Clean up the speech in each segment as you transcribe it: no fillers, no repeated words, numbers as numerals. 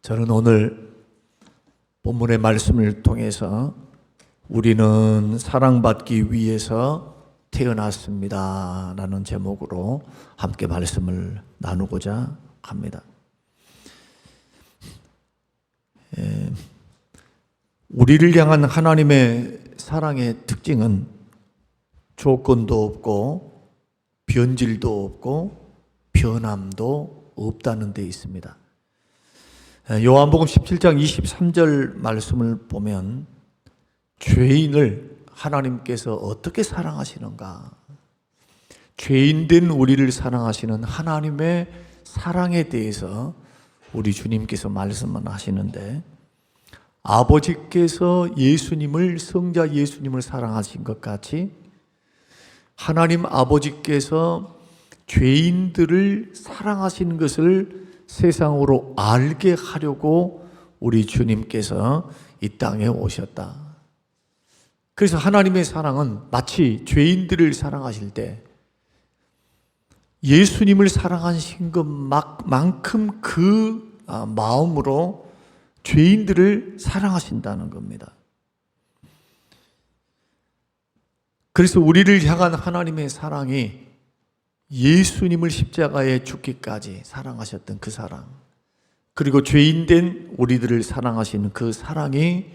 저는 오늘 본문의 말씀을 통해서 우리는 사랑받기 위해서 태어났습니다 라는 제목으로 함께 말씀을 나누고자 합니다. 우리를 향한 하나님의 사랑의 특징은 조건도 없고 변질도 없고 변함도 없다는 데 있습니다. 요한복음 17장 23절 말씀을 보면 죄인을 하나님께서 어떻게 사랑하시는가, 죄인된 우리를 사랑하시는 하나님의 사랑에 대해서 우리 주님께서 말씀을 하시는데, 아버지께서 예수님을, 성자 예수님을 사랑하신 것 같이 하나님 아버지께서 죄인들을 사랑하시는 것을 세상으로 알게 하려고 우리 주님께서 이 땅에 오셨다. 그래서 하나님의 사랑은 마치 죄인들을 사랑하실 때 예수님을 사랑하신 것만큼 그 마음으로 죄인들을 사랑하신다는 겁니다. 그래서 우리를 향한 하나님의 사랑이 예수님을 십자가에 죽기까지 사랑하셨던 그 사랑, 그리고 죄인된 우리들을 사랑하시는 그 사랑이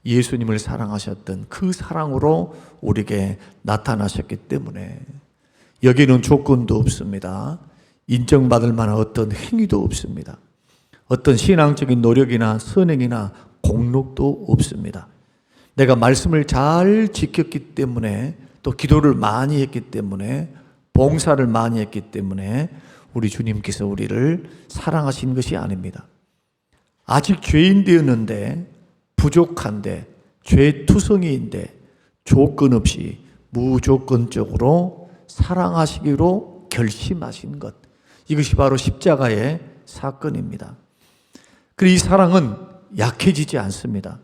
예수님을 사랑하셨던 그 사랑으로 우리에게 나타나셨기 때문에 여기는 조건도 없습니다. 인정받을 만한 어떤 행위도 없습니다. 어떤 신앙적인 노력이나 선행이나 공력도 없습니다. 내가 말씀을 잘 지켰기 때문에, 또 기도를 많이 했기 때문에, 봉사를 많이 했기 때문에 우리 주님께서 우리를 사랑하신 것이 아닙니다. 아직 죄인 되었는데, 부족한데, 죄투성이인데 조건 없이 무조건적으로 사랑하시기로 결심하신 것, 이것이 바로 십자가의 사건입니다. 그리고 이 사랑은 약해지지 않습니다.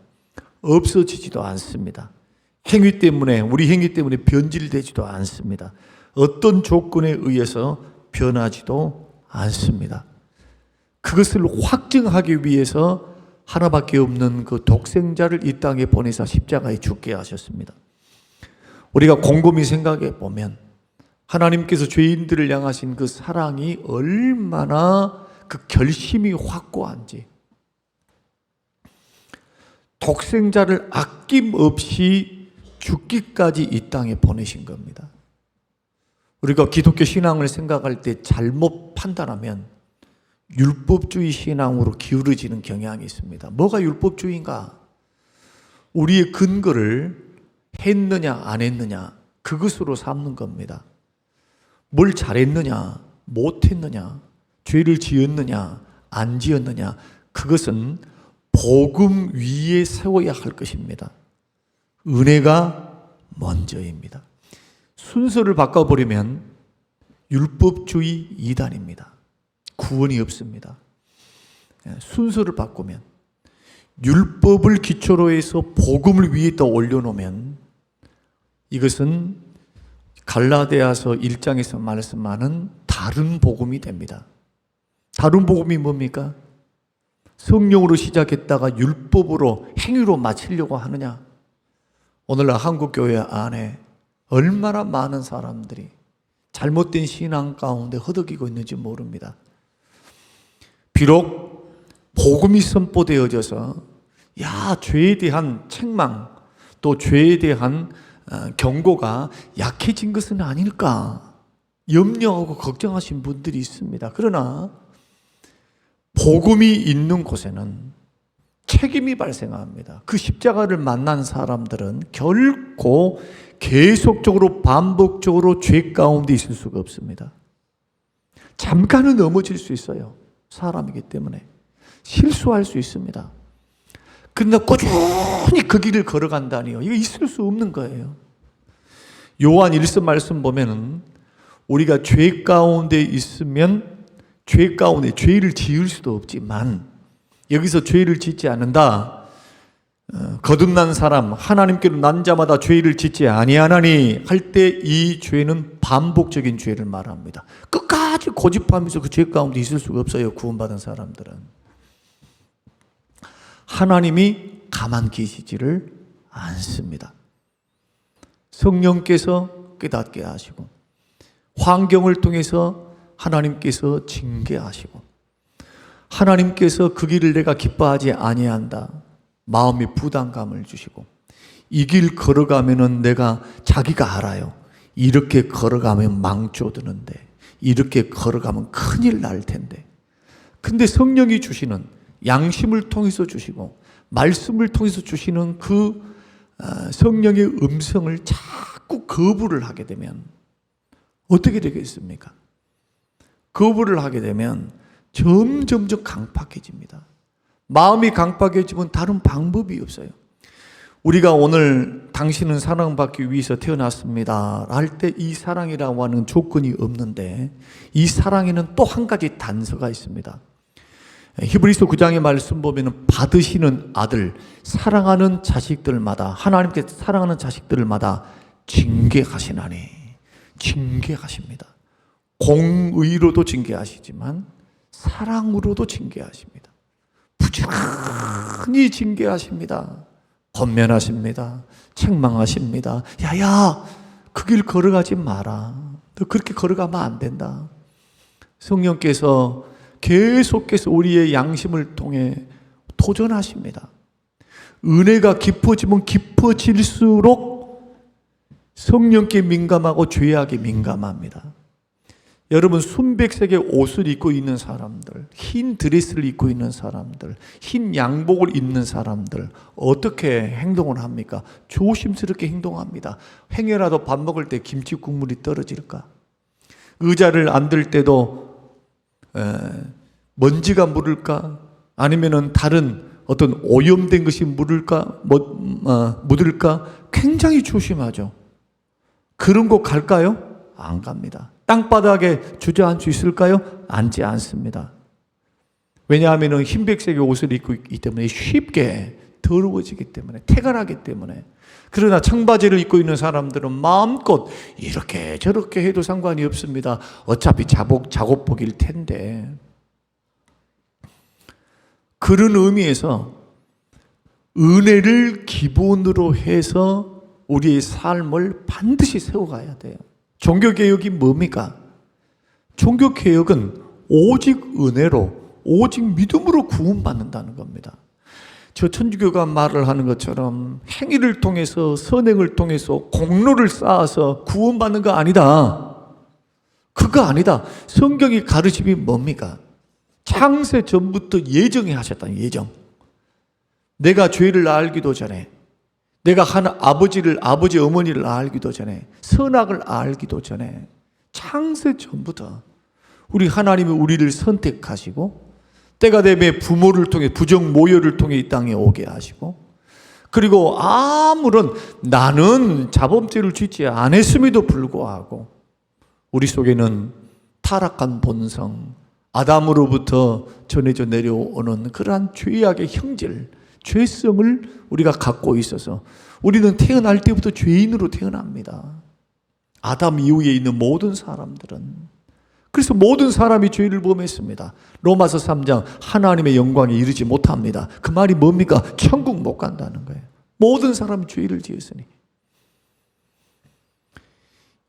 없어지지도 않습니다. 행위 때문에, 우리 행위 때문에 변질되지도 않습니다. 어떤 조건에 의해서 변하지도 않습니다. 그것을 확증하기 위해서 하나밖에 없는 그 독생자를 이 땅에 보내서 십자가에 죽게 하셨습니다. 우리가 곰곰이 생각해 보면 하나님께서 죄인들을 향하신 그 사랑이 얼마나 그 결심이 확고한지, 독생자를 아낌없이 죽기까지 이 땅에 보내신 겁니다. 우리가 기독교 신앙을 생각할 때 잘못 판단하면 율법주의 신앙으로 기울어지는 경향이 있습니다. 뭐가 율법주의인가? 우리의 근거를 했느냐 안 했느냐, 그것으로 삼는 겁니다. 뭘 잘했느냐 못했느냐, 죄를 지었느냐 안 지었느냐, 그것은 복음 위에 세워야 할 것입니다. 은혜가 먼저입니다. 순서를 바꿔버리면 율법주의 이단입니다. 구원이 없습니다. 순서를 바꾸면, 율법을 기초로 해서 복음을 위에다 올려놓으면 이것은 갈라디아서 1장에서 말씀하는 다른 복음이 됩니다. 다른 복음이 뭡니까? 성령으로 시작했다가 율법으로, 행위로 마치려고 하느냐? 오늘날 한국교회 안에 얼마나 많은 사람들이 잘못된 신앙 가운데 허덕이고 있는지 모릅니다. 비록 복음이 선포되어져서 죄에 대한 책망, 또 죄에 대한 경고가 약해진 것은 아닐까 염려하고 걱정하신 분들이 있습니다. 그러나 복음이 있는 곳에는 책임이 발생합니다. 그 십자가를 만난 사람들은 결코 계속적으로 반복적으로 죄 가운데 있을 수가 없습니다. 잠깐은 넘어질 수 있어요. 사람이기 때문에 실수할 수 있습니다. 그러나 꾸준히 그 길을 걸어간다니요, 이거 있을 수 없는 거예요. 요한 1서 말씀 보면은 우리가 죄 가운데 있으면 죄 가운데 죄를 지을 수도 없지만, 여기서 죄를 짓지 않는다, 거듭난 사람, 하나님께로 난 자마다 죄를 짓지 아니하나니 할 때 이 죄는 반복적인 죄를 말합니다. 끝까지 고집하면서 그 죄 가운데 있을 수가 없어요, 구원받은 사람들은. 하나님이 가만 계시지를 않습니다. 성령께서 깨닫게 하시고 환경을 통해서 하나님께서 징계하시고 하나님께서 그 길을 내가 기뻐하지 아니한다. 마음의 부담감을 주시고 이 길 걸어가면은 내가 자기가 알아요. 이렇게 걸어가면 망조드는데 이렇게 걸어가면 큰일 날 텐데. 근데 성령이 주시는 양심을 통해서 주시고 말씀을 통해서 주시는 그 성령의 음성을 자꾸 거부를 하게 되면 어떻게 되겠습니까? 거부를 하게 되면 점점 강팍해집니다. 마음이 강팍해지면 다른 방법이 없어요. 우리가 오늘 당신은 사랑받기 위해서 태어났습니다 할 때 이 사랑이라고 하는 조건이 없는데 이 사랑에는 또 한 가지 단서가 있습니다. 히브리서 9장의 말씀 보면 받으시는 아들, 사랑하는 자식들마다 하나님께서 사랑하는 자식들마다 징계하시나니 징계하십니다. 공의로도 징계하시지만 사랑으로도 징계하십니다. 부지런히 징계하십니다. 권면하십니다. 책망하십니다. 야야, 그 길 걸어가지 마라. 너 그렇게 걸어가면 안 된다. 성령께서 계속해서 우리의 양심을 통해 도전하십니다. 은혜가 깊어지면 깊어질수록 성령께 민감하고 죄악에 민감합니다. 여러분, 순백색의 옷을 입고 있는 사람들, 흰 드레스를 입고 있는 사람들, 흰 양복을 입는 사람들 어떻게 행동을 합니까? 조심스럽게 행동합니다. 행여라도 밥 먹을 때 김치 국물이 떨어질까? 의자를 앉을 때도 먼지가 묻을까? 아니면은 다른 어떤 오염된 것이 묻을까? 굉장히 조심하죠. 그런 곳 갈까요? 안 갑니다. 땅바닥에 주저앉을 수 있을까요? 앉지 않습니다. 왜냐하면 흰백색의 옷을 입고 있기 때문에 쉽게 더러워지기 때문에, 태갈하기 때문에. 그러나 청바지를 입고 있는 사람들은 마음껏 이렇게 저렇게 해도 상관이 없습니다. 어차피 작업복일 텐데. 그런 의미에서 은혜를 기본으로 해서 우리의 삶을 반드시 세워가야 돼요. 종교개혁이 뭡니까? 종교개혁은 오직 은혜로, 오직 믿음으로 구원받는다는 겁니다. 저 천주교가 말을 하는 것처럼 행위를 통해서, 선행을 통해서 공로를 쌓아서 구원받는 거 아니다. 그거 아니다. 성경의 가르침이 뭡니까? 창세 전부터 예정해 하셨다는 예정. 내가 죄를 알기도 전에, 내가 한 아버지 어머니를 알기도 전에, 선악을 알기도 전에, 창세 전부터 우리 하나님이 우리를 선택하시고 때가 되면 부모를 통해, 부정 모혈을 통해 이 땅에 오게 하시고, 그리고 아무런 나는 자범죄를 짓지 않았음에도 불구하고 우리 속에는 타락한 본성, 아담으로부터 전해져 내려오는 그러한 죄악의 형질, 죄성을 우리가 갖고 있어서 우리는 태어날 때부터 죄인으로 태어납니다. 아담 이후에 있는 모든 사람들은. 그래서 모든 사람이 죄를 범했습니다. 로마서 3장 하나님의 영광에 이르지 못합니다. 그 말이 뭡니까? 천국 못 간다는 거예요. 모든 사람이 죄를 지었으니.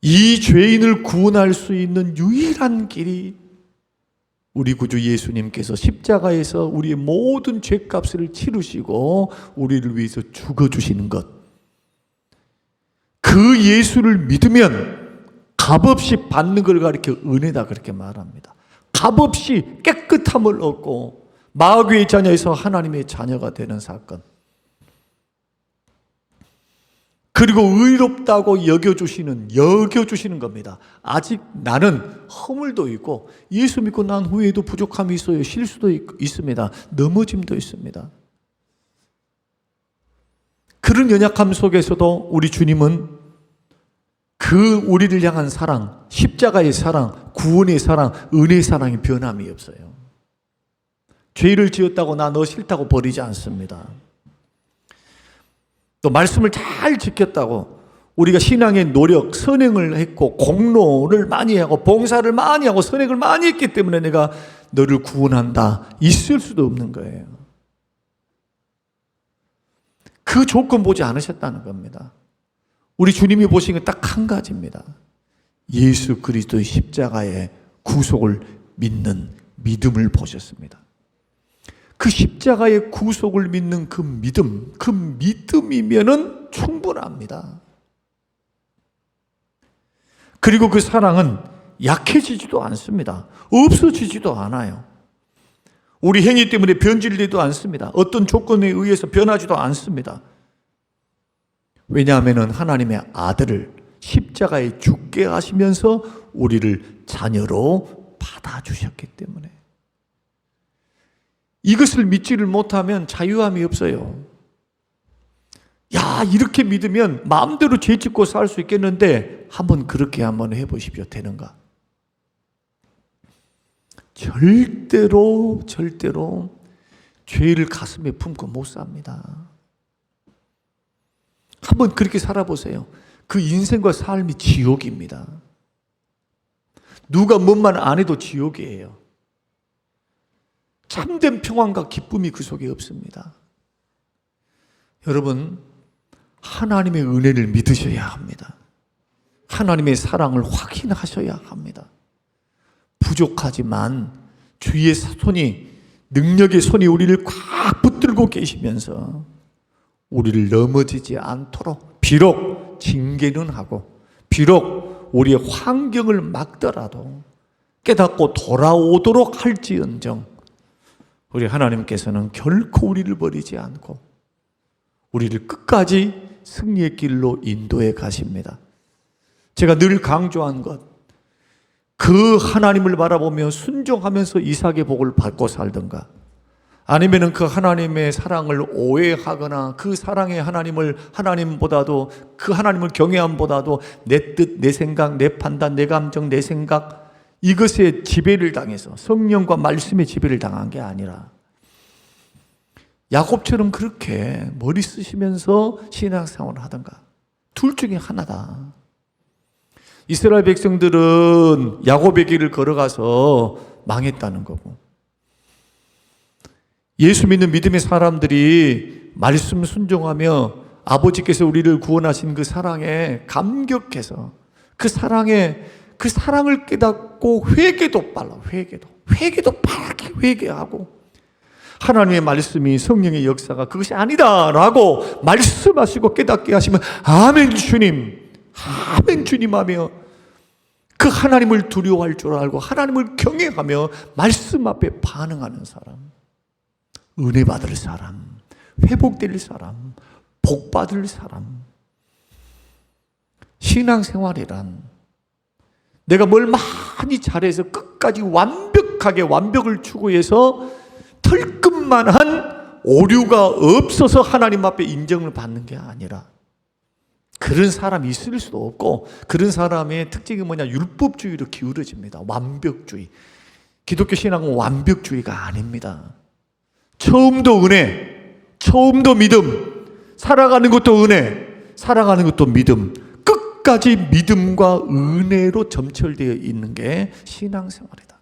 이 죄인을 구원할 수 있는 유일한 길이 우리 구주 예수님께서 십자가에서 우리의 모든 죄값을 치르시고 우리를 위해서 죽어주시는 것. 그 예수를 믿으면 값없이 받는 걸 가리켜 은혜다 그렇게 말합니다. 값없이 깨끗함을 얻고 마귀의 자녀에서 하나님의 자녀가 되는 사건. 그리고 의롭다고 여겨주시는 겁니다. 아직 나는 허물도 있고 예수 믿고 난 후에도 부족함이 있어요. 실수도 있습니다. 넘어짐도 있습니다. 그런 연약함 속에서도 우리 주님은 그 우리를 향한 사랑, 십자가의 사랑, 구원의 사랑, 은혜의 사랑이 변함이 없어요. 죄를 지었다고 나 너 싫다고 버리지 않습니다. 또 말씀을 잘 지켰다고 우리가 신앙의 노력, 선행을 했고 공로를 많이 하고 봉사를 많이 하고 선행을 많이 했기 때문에 내가 너를 구원한다 있을 수도 없는 거예요. 그 조건 보지 않으셨다는 겁니다. 우리 주님이 보신 건 딱 한 가지입니다. 예수 그리스도의 십자가의 구속을 믿는 믿음을 보셨습니다. 그 십자가의 구속을 믿는 그 믿음이면은 충분합니다. 그리고 그 사랑은 약해지지도 않습니다. 없어지지도 않아요. 우리 행위 때문에 변질되지도 않습니다. 어떤 조건에 의해서 변하지도 않습니다. 왜냐하면 하나님의 아들을 십자가에 죽게 하시면서 우리를 자녀로 받아주셨기 때문에. 이것을 믿지를 못하면 자유함이 없어요. 야, 이렇게 믿으면 마음대로 죄 짓고 살 수 있겠는데 한번 그렇게 한번 해보십시오. 되는가? 절대로 죄를 가슴에 품고 못 삽니다. 한번 그렇게 살아보세요. 그 인생과 삶이 지옥입니다. 누가 뭔 말 안 해도 지옥이에요. 참된 평안과 기쁨이 그 속에 없습니다. 여러분, 하나님의 은혜를 믿으셔야 합니다. 하나님의 사랑을 확인하셔야 합니다. 부족하지만 주의 손이, 능력의 손이 우리를 꽉 붙들고 계시면서 우리를 넘어지지 않도록, 비록 징계는 하고 비록 우리의 환경을 막더라도 깨닫고 돌아오도록 할지언정 우리 하나님께서는 결코 우리를 버리지 않고 우리를 끝까지 승리의 길로 인도해 가십니다. 제가 늘 강조한 것, 그 하나님을 바라보며 순종하면서 이삭의 복을 받고 살던가, 아니면은 그 하나님의 사랑을 오해하거나 그 사랑의 하나님을 하나님보다도, 그 하나님을 경외함보다도 내 뜻, 내 생각, 내 판단, 내 감정, 내 생각, 이것에 지배를 당해서 성령과 말씀의 지배를 당한 게 아니라 야곱처럼 그렇게 머리 쓰시면서 신앙생활을 하던가, 둘 중에 하나다. 이스라엘 백성들은 야곱의 길을 걸어가서 망했다는 거고, 예수 믿는 믿음의 사람들이 말씀 순종하며 아버지께서 우리를 구원하신 그 사랑에 감격해서 그 사랑을 깨닫고 회개도 빠르게 회개하고, 하나님의 말씀이, 성령의 역사가 그것이 아니다라고 말씀하시고 깨닫게 하시면 아멘 주님, 아멘 주님 하며 그 하나님을 두려워할 줄 알고 하나님을 경외하며 말씀 앞에 반응하는 사람, 은혜 받을 사람, 회복될 사람, 복 받을 사람. 신앙생활이란 내가 뭘 많이 잘해서 끝까지 완벽을 추구해서 털끝만한 오류가 없어서 하나님 앞에 인정을 받는 게 아니라, 그런 사람이 있을 수도 없고, 그런 사람의 특징이 뭐냐, 율법주의로 기울어집니다. 완벽주의. 기독교 신앙은 완벽주의가 아닙니다. 처음도 은혜, 처음도 믿음, 살아가는 것도 은혜, 살아가는 것도 믿음, 끝까지 믿음과 은혜로 점철되어 있는 게 신앙생활이다.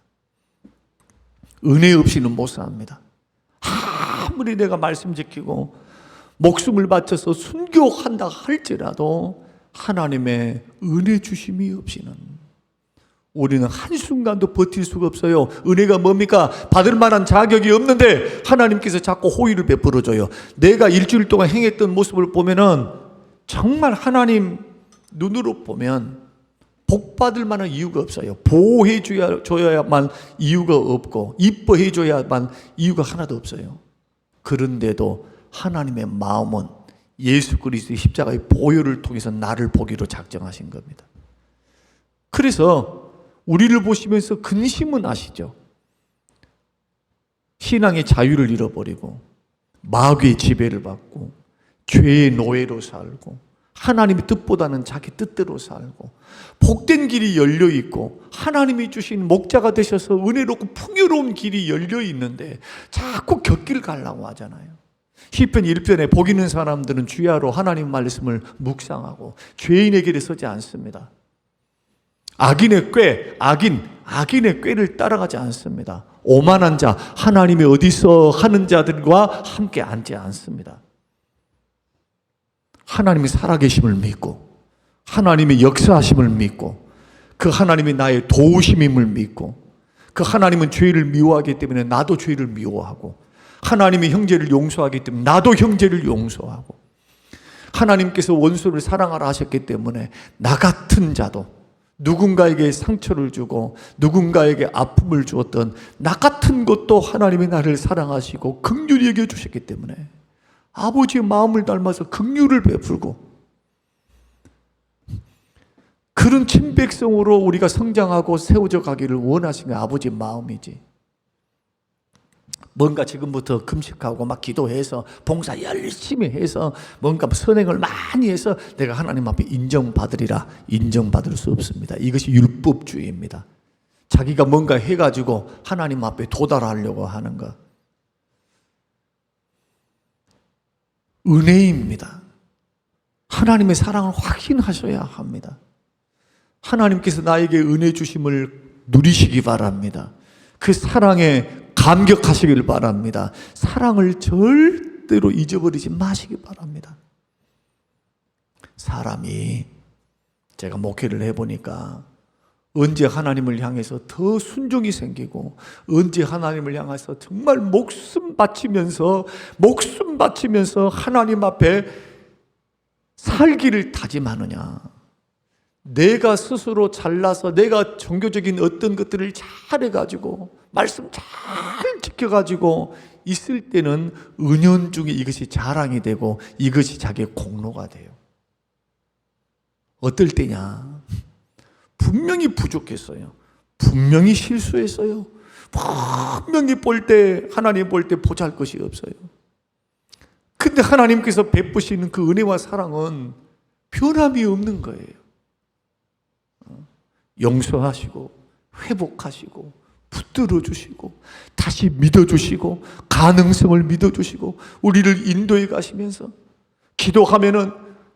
은혜 없이는 못 삽니다. 아무리 내가 말씀 지키고 목숨을 바쳐서 순교한다 할지라도 하나님의 은혜 주심이 없이는 우리는 한순간도 버틸 수가 없어요. 은혜가 뭡니까? 받을 만한 자격이 없는데 하나님께서 자꾸 호의를 베풀어줘요. 내가 일주일 동안 행했던 모습을 보면은 정말 하나님 눈으로 보면 복받을 만한 이유가 없어요. 보호해 줘야만 이유가 없고, 이뻐해 줘야만 이유가 하나도 없어요. 그런데도 하나님의 마음은 예수 그리스도의 십자가의 보혈을 통해서 나를 보기로 작정하신 겁니다. 그래서 우리를 보시면서 근심은 하시죠. 신앙의 자유를 잃어버리고 마귀의 지배를 받고 죄의 노예로 살고 하나님의 뜻보다는 자기 뜻대로 살고 복된 길이 열려 있고 하나님이 주신 목자가 되셔서 은혜롭고 풍요로운 길이 열려 있는데 자꾸 곁길 가려고 하잖아요. 시편 1편에 복 있는 사람들은 주야로 하나님 말씀을 묵상하고 죄인의 길에 서지 않습니다. 악인의 꾀를 따라가지 않습니다. 오만한 자, 하나님이 어디서 하는 자들과 함께 앉지 않습니다. 하나님의 살아계심을 믿고 하나님의 역사하심을 믿고 그 하나님이 나의 도우심임을 믿고 그 하나님은 죄를 미워하기 때문에 나도 죄를 미워하고 하나님이 형제를 용서하기 때문에 나도 형제를 용서하고 하나님께서 원수를 사랑하라 하셨기 때문에 나 같은 자도 누군가에게 상처를 주고 누군가에게 아픔을 주었던 나 같은 것도 하나님이 나를 사랑하시고 긍휼히 여겨주셨기 때문에 아버지의 마음을 닮아서 긍휼을 베풀고 그런 친백성으로 우리가 성장하고 세워져 가기를 원하시는 아버지의 마음이지. 뭔가 지금부터 금식하고 막 기도해서 봉사 열심히 해서 뭔가 선행을 많이 해서 내가 하나님 앞에 인정받으리라. 인정받을 수 없습니다. 이것이 율법주의입니다. 자기가 뭔가 해가지고 하나님 앞에 도달하려고 하는 것. 은혜입니다. 하나님의 사랑을 확신하셔야 합니다. 하나님께서 나에게 은혜 주심을 누리시기 바랍니다. 그 사랑에 감격하시길 바랍니다. 사랑을 절대로 잊어버리지 마시기 바랍니다. 사람이 제가 목회를 해보니까 언제 하나님을 향해서 더 순종이 생기고 언제 하나님을 향해서 정말 목숨 바치면서 하나님 앞에 살기를 다짐하느냐. 내가 스스로 잘나서 내가 종교적인 어떤 것들을 잘해가지고 말씀 잘 지켜가지고 있을 때는 은연중에 이것이 자랑이 되고 이것이 자기의 공로가 돼요. 어떨 때냐? 분명히 부족했어요. 분명히 실수했어요. 분명히 하나님 볼 때 보잘것이 없어요. 근데 하나님께서 베푸시는 그 은혜와 사랑은 변함이 없는 거예요. 용서하시고 회복하시고 붙들어 주시고 다시 믿어주시고 가능성을 믿어주시고 우리를 인도해 가시면서 기도하면은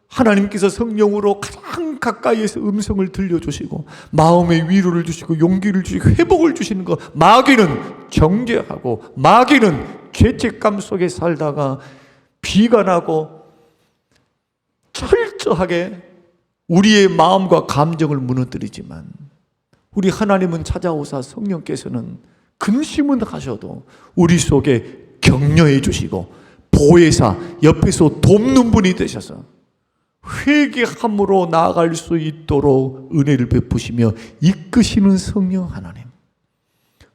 하나님께서 성령으로 가장 가까이에서 음성을 들려주시고 마음의 위로를 주시고 용기를 주시고 회복을 주시는 것. 마귀는 정죄하고 마귀는 죄책감 속에 살다가 비관하고 철저하게 우리의 마음과 감정을 무너뜨리지만 우리 하나님은 찾아오사 성령께서는 근심은 하셔도 우리 속에 격려해 주시고 보혜사 옆에서 돕는 분이 되셔서 회개함으로 나아갈 수 있도록 은혜를 베푸시며 이끄시는 성령 하나님.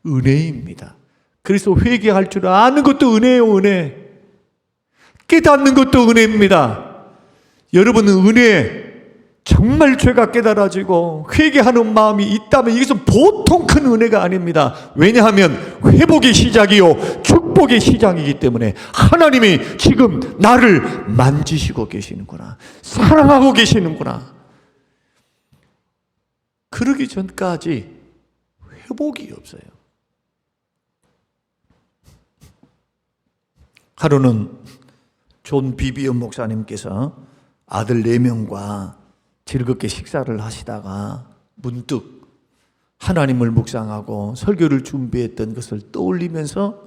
은혜입니다. 그래서 회개할 줄 아는 것도 은혜예요. 은혜. 깨닫는 것도 은혜입니다. 여러분은 은혜 정말 죄가 깨달아지고 회개하는 마음이 있다면 이것은 보통 큰 은혜가 아닙니다. 왜냐하면 회복의 시작이요 축복의 시작이기 때문에 하나님이 지금 나를 만지시고 계시는구나. 사랑하고 계시는구나. 그러기 전까지 회복이 없어요. 하루는 존 비비엄 목사님께서 아들 4명과 즐겁게 식사를 하시다가 문득 하나님을 묵상하고 설교를 준비했던 것을 떠올리면서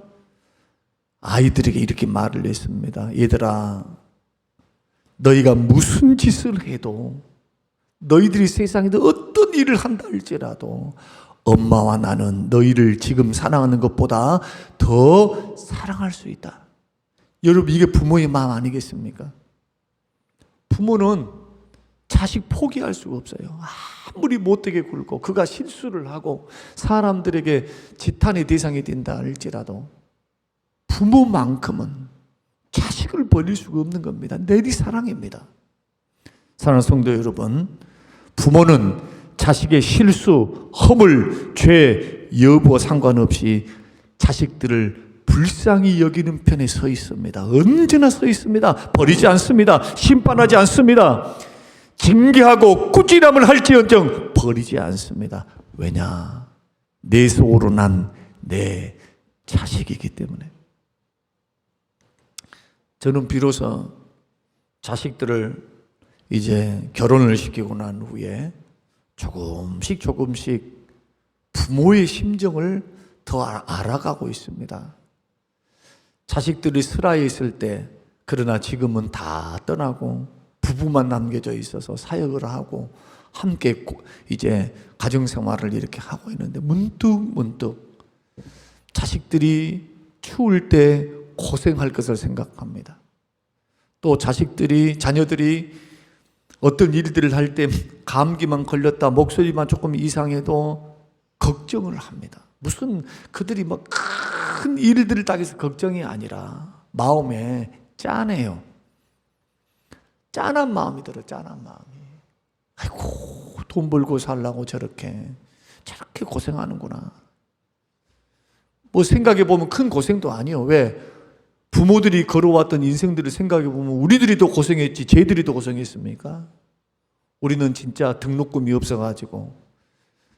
아이들에게 이렇게 말을 했습니다. 얘들아, 너희가 무슨 짓을 해도 너희들이 세상에서 어떤 일을 한다 할지라도 엄마와 나는 너희를 지금 사랑하는 것보다 더 사랑할 수 있다. 여러분, 이게 부모의 마음 아니겠습니까? 부모는 자식 포기할 수가 없어요. 아무리 못되게 굴고 그가 실수를 하고 사람들에게 지탄의 대상이 된다 할지라도 부모만큼은 자식을 버릴 수가 없는 겁니다. 내리 사랑입니다. 사랑하는 성도 여러분, 부모는 자식의 실수, 허물, 죄, 여부와 상관없이 자식들을 불쌍히 여기는 편에 서 있습니다. 언제나 서 있습니다. 버리지 않습니다. 심판하지 않습니다. 징계하고 꾸지람을 할지언정 버리지 않습니다. 왜냐? 내 속으로 난 내 자식이기 때문에. 저는 비로소 자식들을 이제 결혼을 시키고 난 후에 조금씩 부모의 심정을 더 알아가고 있습니다. 자식들이 슬하에 있을 때, 그러나 지금은 다 떠나고 부부만 남겨져 있어서 사역을 하고 함께 이제 가정생활을 이렇게 하고 있는데 문득 자식들이 추울 때 고생할 것을 생각합니다. 또 자녀들이 어떤 일들을 할 때 감기만 걸렸다, 목소리만 조금 이상해도 걱정을 합니다. 무슨 그들이 뭐 큰 일들을 당해서 걱정이 아니라 마음에 짠해요. 짠한 마음이 들어요. 짠한 마음이. 아이고, 돈 벌고 살라고 저렇게 고생하는구나. 뭐 생각해 보면 큰 고생도 아니요. 왜? 부모들이 걸어왔던 인생들을 생각해 보면 우리들이 더 고생했지 쟤들이 더 고생했습니까? 우리는 진짜 등록금이 없어가지고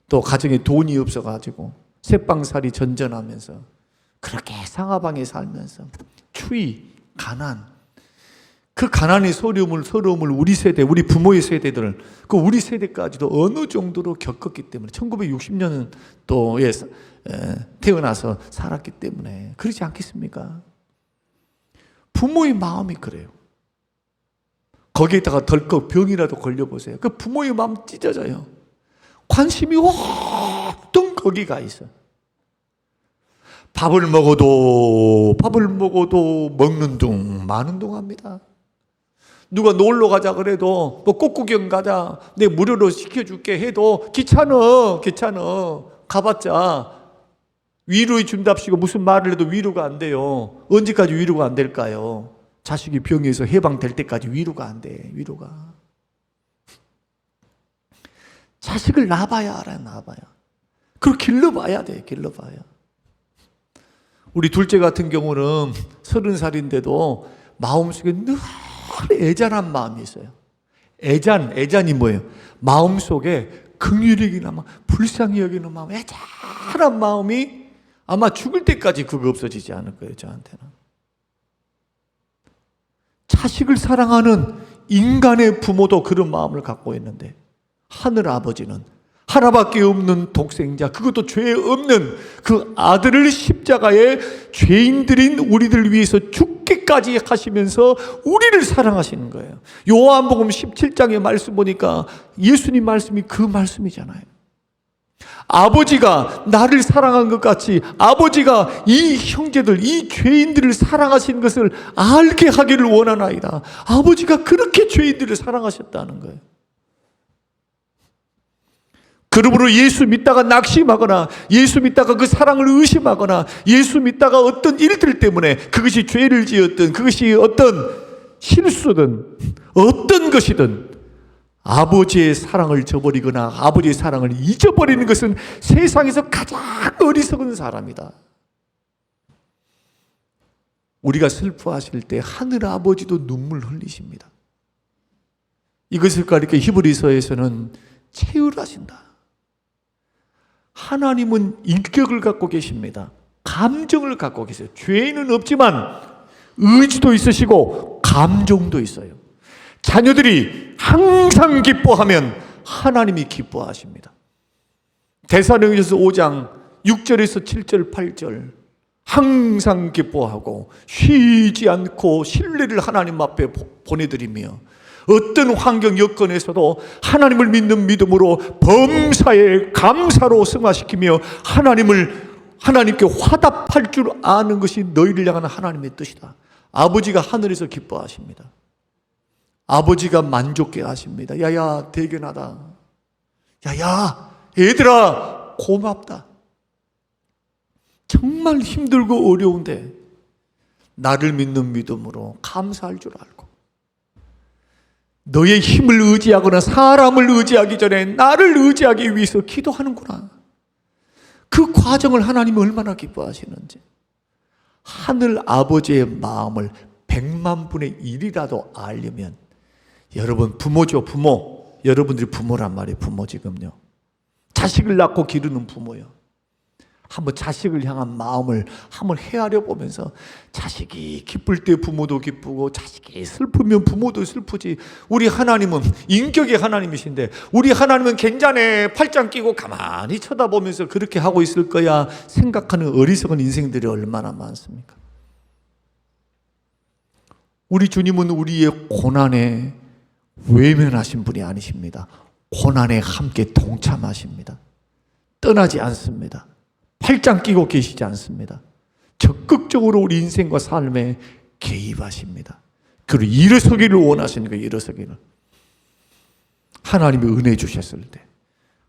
또 가정에 돈이 없어가지고 새빵살이 전전하면서 그렇게 상하방에 살면서 추위, 가난, 그 가난의 서러움을 우리 세대, 우리 부모의 세대들, 그 우리 세대까지도 어느 정도로 겪었기 때문에 1960년은 또 태어나서 살았기 때문에 그렇지 않겠습니까? 부모의 마음이 그래요. 거기에다가 덜컥 병이라도 걸려보세요. 그 부모의 마음 찢어져요. 관심이 온통 거기가 있어. 밥을 먹어도 먹는 둥 마는 둥 합니다. 누가 놀러 가자 그래도 뭐 꽃구경 가자 내 무료로 시켜줄게 해도 귀찮아 가봤자 위로해 준답시고 무슨 말을 해도 위로가 안 돼요. 언제까지 위로가 안 될까요? 자식이 병에서 해방될 때까지 위로가 안 돼. 위로가. 자식을 낳아봐야 알아요. 낳아봐야. 그리고 길러봐야 돼. 길러봐야. 우리 둘째 같은 경우는 30살인데도 마음속에 늘 애잔한 마음이 있어요. 애잔이 뭐예요? 마음속에 긍휼히 여기는 마음, 불쌍히 여기는 마음, 애잔한 마음이 아마 죽을 때까지 그거 없어지지 않을 거예요. 저한테는. 자식을 사랑하는 인간의 부모도 그런 마음을 갖고 있는데 하늘 아버지는 하나밖에 없는 독생자, 그것도 죄 없는 그 아들을 십자가에 죄인들인 우리들 위해서 죽기까지 하시면서 우리를 사랑하시는 거예요. 요한복음 17장의 말씀 보니까 예수님 말씀이 그 말씀이잖아요. 아버지가 나를 사랑한 것 같이 아버지가 이 형제들, 이 죄인들을 사랑하시는 것을 알게 하기를 원하나이다. 아버지가 그렇게 죄인들을 사랑하셨다는 거예요. 그러므로 예수 믿다가 낙심하거나 예수 믿다가 그 사랑을 의심하거나 예수 믿다가 어떤 일들 때문에 그것이 죄를 지었든 그것이 어떤 실수든 어떤 것이든 아버지의 사랑을 저버리거나 아버지의 사랑을 잊어버리는 것은 세상에서 가장 어리석은 사람이다. 우리가 슬퍼하실 때 하늘 아버지도 눈물 흘리십니다. 이것을 가리켜 히브리서에서는 체휼하신다. 하나님은 인격을 갖고 계십니다. 감정을 갖고 계세요. 죄는 없지만 의지도 있으시고 감정도 있어요. 자녀들이 항상 기뻐하면 하나님이 기뻐하십니다. 데살로니가서 5장 6절에서 7절 8절 항상 기뻐하고 쉬지 않고 신뢰를 하나님 앞에 보내드리며 어떤 환경 여건에서도 하나님을 믿는 믿음으로 범사에 감사로 승화시키며 하나님께 화답할 줄 아는 것이 너희를 향한 하나님의 뜻이다. 아버지가 하늘에서 기뻐하십니다. 아버지가 만족해 하십니다. 야야 대견하다. 야야 얘들아 고맙다. 정말 힘들고 어려운데 나를 믿는 믿음으로 감사할 줄 알고 너의 힘을 의지하거나 사람을 의지하기 전에 나를 의지하기 위해서 기도하는구나. 그 과정을 하나님이 얼마나 기뻐하시는지. 하늘 아버지의 마음을 100만 분의 1이라도 알려면 여러분 부모죠. 부모. 여러분들이 부모란 말이에요. 부모 지금요. 자식을 낳고 기르는 부모요. 한번 자식을 향한 마음을 한번 헤아려 보면서 자식이 기쁠 때 부모도 기쁘고 자식이 슬프면 부모도 슬프지. 우리 하나님은 인격의 하나님이신데 우리 하나님은 괜찮네 팔짱 끼고 가만히 쳐다보면서 그렇게 하고 있을 거야 생각하는 어리석은 인생들이 얼마나 많습니까? 우리 주님은 우리의 고난에 외면하신 분이 아니십니다. 고난에 함께 동참하십니다. 떠나지 않습니다. 팔짱 끼고 계시지 않습니다. 적극적으로 우리 인생과 삶에 개입하십니다. 그리고 일어서기를 원하시는 거예요. 일어서기를. 하나님이 은혜 주셨을 때,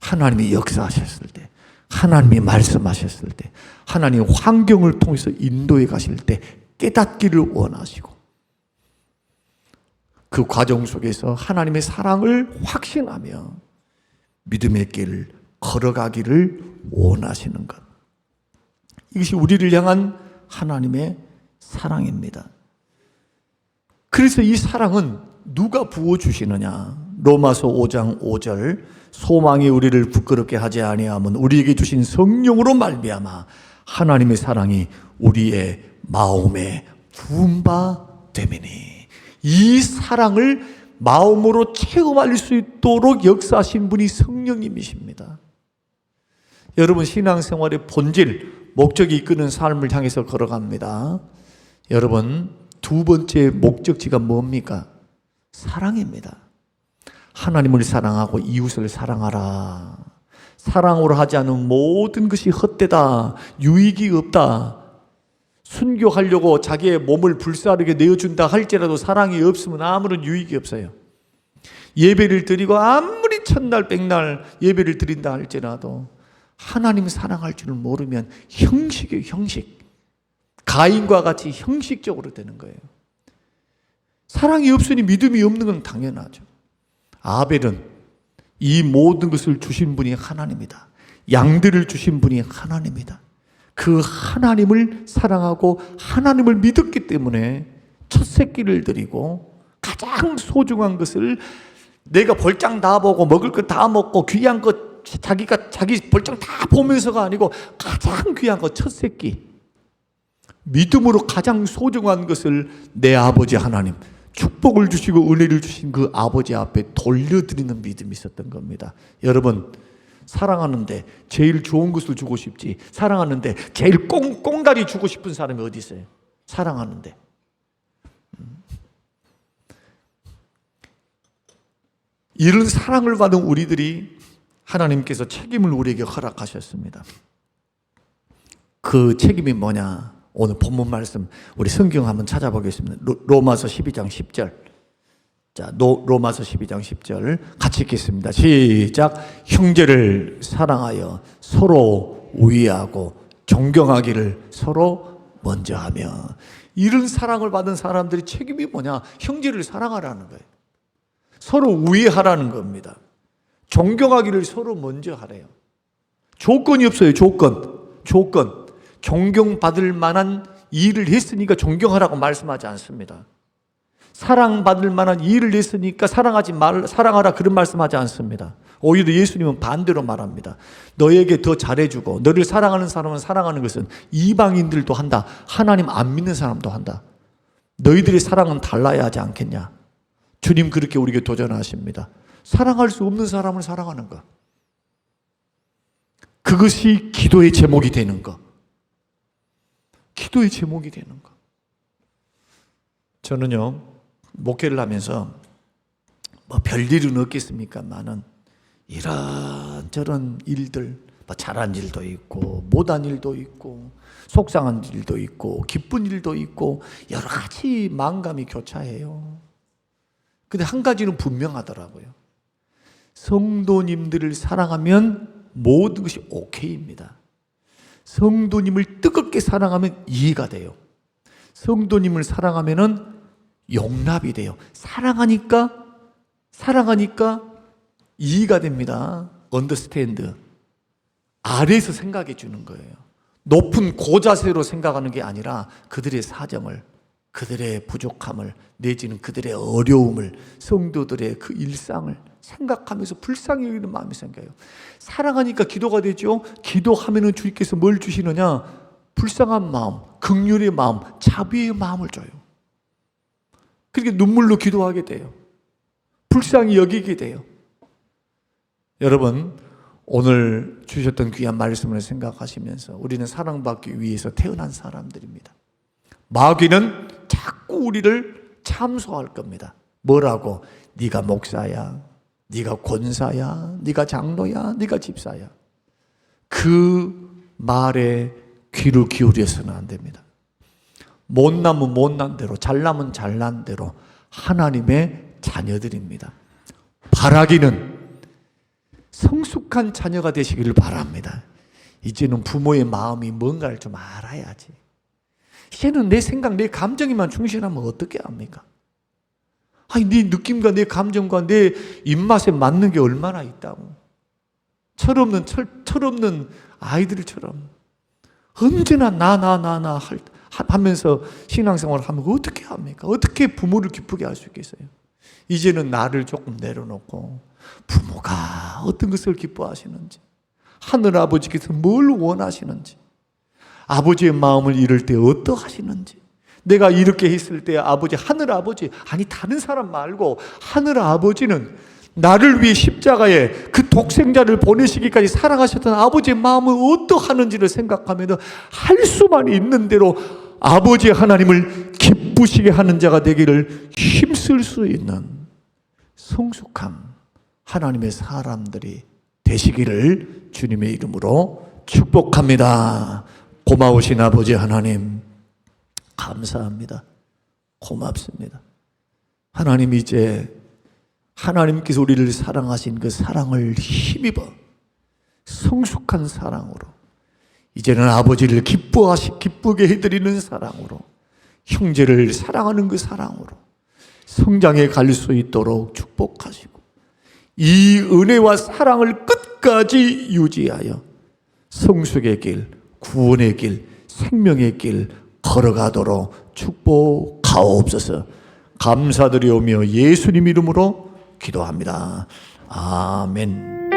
하나님이 역사하셨을 때, 하나님이 말씀하셨을 때, 하나님 환경을 통해서 인도해 가실 때 깨닫기를 원하시고, 그 과정 속에서 하나님의 사랑을 확신하며 믿음의 길을 걸어가기를 원하시는 것. 이것이 우리를 향한 하나님의 사랑입니다. 그래서 이 사랑은 누가 부어주시느냐? 로마서 5장 5절, 소망이 우리를 부끄럽게 하지 아니함은 우리에게 주신 성령으로 말미암아 하나님의 사랑이 우리의 마음에 부은 바 됨이니. 이 사랑을 마음으로 체험할 수 있도록 역사하신 분이 성령님이십니다. 여러분, 신앙생활의 본질, 목적이 이끄는 삶을 향해서 걸어갑니다. 여러분, 두 번째 목적지가 뭡니까? 사랑입니다. 하나님을 사랑하고 이웃을 사랑하라. 사랑으로 하지 않은 모든 것이 헛되다. 유익이 없다. 순교하려고 자기의 몸을 불사르게 내어준다 할지라도 사랑이 없으면 아무런 유익이 없어요. 예배를 드리고 아무리 첫날 백날 예배를 드린다 할지라도 하나님 사랑할 줄을 모르면 형식이에요. 형식. 가인과 같이 형식적으로 되는 거예요. 사랑이 없으니 믿음이 없는 건 당연하죠. 아벨은 이 모든 것을 주신 분이 하나님이다. 양들을 주신 분이 하나님이다. 그 하나님을 사랑하고 하나님을 믿었기 때문에 첫 새끼를 드리고 가장 소중한 것을 내가 벌장 다 보고 먹을 것 다 먹고 귀한 것 자기 벌장 다 보면서가 아니고 가장 귀한 것 첫 새끼, 믿음으로 가장 소중한 것을 내 아버지 하나님, 축복을 주시고 은혜를 주신 그 아버지 앞에 돌려드리는 믿음이 있었던 겁니다. 여러분, 사랑하는데 제일 좋은 것을 주고 싶지, 사랑하는데 제일 꽁다리 주고 싶은 사람이 어디 있어요? 사랑하는데. 이런 사랑을 받은 우리들이 하나님께서 책임을 우리에게 허락하셨습니다. 그 책임이 뭐냐? 오늘 본문 말씀 우리 성경 한번 찾아보겠습니다. 로마서 12장 10절. 자, 로마서 12장 10절 같이 읽겠습니다. 시작. 형제를 사랑하여 서로 우애하고 존경하기를 서로 먼저 하며. 이런 사랑을 받은 사람들이 책임이 뭐냐? 형제를 사랑하라는 거예요. 서로 우애하라는 겁니다. 존경하기를 서로 먼저 하래요. 조건이 없어요. 조건. 존경받을 만한 일을 했으니까 존경하라고 말씀하지 않습니다. 사랑받을 만한 일을 했으니까 사랑하라 그런 말씀하지 않습니다. 오히려 예수님은 반대로 말합니다. 너에게 더 잘해주고 너를 사랑하는 사람은 사랑하는 것은 이방인들도 한다. 하나님 안 믿는 사람도 한다. 너희들의 사랑은 달라야 하지 않겠냐. 주님 그렇게 우리에게 도전하십니다. 사랑할 수 없는 사람을 사랑하는 것. 그것이 기도의 제목이 되는 것. 기도의 제목이 되는 것. 저는요, 목회를 하면서 뭐 별일은 없겠습니까만은 이런저런 일들, 뭐 잘한 일도 있고 못한 일도 있고 속상한 일도 있고 기쁜 일도 있고 여러 가지 만감이 교차해요. 근데 한 가지는 분명하더라고요. 성도님들을 사랑하면 모든 것이 오케이입니다. 성도님을 뜨겁게 사랑하면 이해가 돼요. 성도님을 사랑하면은 용납이 돼요. 사랑하니까 이해가 됩니다. understand. 아래에서 생각해 주는 거예요. 높은 고자세로 생각하는 게 아니라 그들의 사정을, 그들의 부족함을, 내지는 그들의 어려움을, 성도들의 그 일상을 생각하면서 불쌍히 여기는 마음이 생겨요. 사랑하니까 기도가 되죠. 기도하면은 주님께서 뭘 주시느냐? 불쌍한 마음, 긍휼의 마음, 자비의 마음을 줘요. 그렇게 눈물로 기도하게 돼요. 불쌍히 여기게 돼요. 여러분, 오늘 주셨던 귀한 말씀을 생각하시면서 우리는 사랑받기 위해서 태어난 사람들입니다. 마귀는 자꾸 우리를 참소할 겁니다. 뭐라고? 네가 목사야, 네가 권사야, 네가 장로야, 네가 집사야. 그 말에 귀를 기울여서는 안 됩니다. 못나면 못난 대로, 잘나면 잘난 대로 하나님의 자녀들입니다. 바라기는 성숙한 자녀가 되시기를 바랍니다. 이제는 부모의 마음이 뭔가를 좀 알아야지. 이제는 내 생각, 내 감정에만 충실하면 어떻게 합니까? 아니, 네 느낌과 내 감정과 내 입맛에 맞는 게 얼마나 있다고. 철없는 아이들처럼 언제나 나 하면서 신앙생활을 하면 어떻게 합니까? 어떻게 부모를 기쁘게 할 수 있겠어요? 이제는 나를 조금 내려놓고 부모가 어떤 것을 기뻐하시는지, 하늘아버지께서 뭘 원하시는지, 아버지의 마음을 이룰 때 어떠하시는지, 내가 이렇게 했을 때 아버지, 하늘아버지, 아니 다른 사람 말고 하늘아버지는 나를 위해 십자가에 그 독생자를 보내시기까지 사랑하셨던 아버지의 마음을 어떠하는지를 생각하면 할 수만 있는 대로 아버지 하나님을 기쁘시게 하는 자가 되기를 힘쓸 수 있는 성숙한 하나님의 사람들이 되시기를 주님의 이름으로 축복합니다. 고마우신 아버지 하나님, 감사합니다. 고맙습니다. 하나님, 이제 하나님께서 우리를 사랑하신 그 사랑을 힘입어 성숙한 사랑으로, 이제는 아버지를 기쁘게 해드리는 사랑으로, 형제를 사랑하는 그 사랑으로 성장해 갈 수 있도록 축복하시고, 이 은혜와 사랑을 끝까지 유지하여 성숙의 길, 구원의 길, 생명의 길 걸어가도록 축복하옵소서. 감사드리오며 예수님 이름으로 기도합니다. 아멘.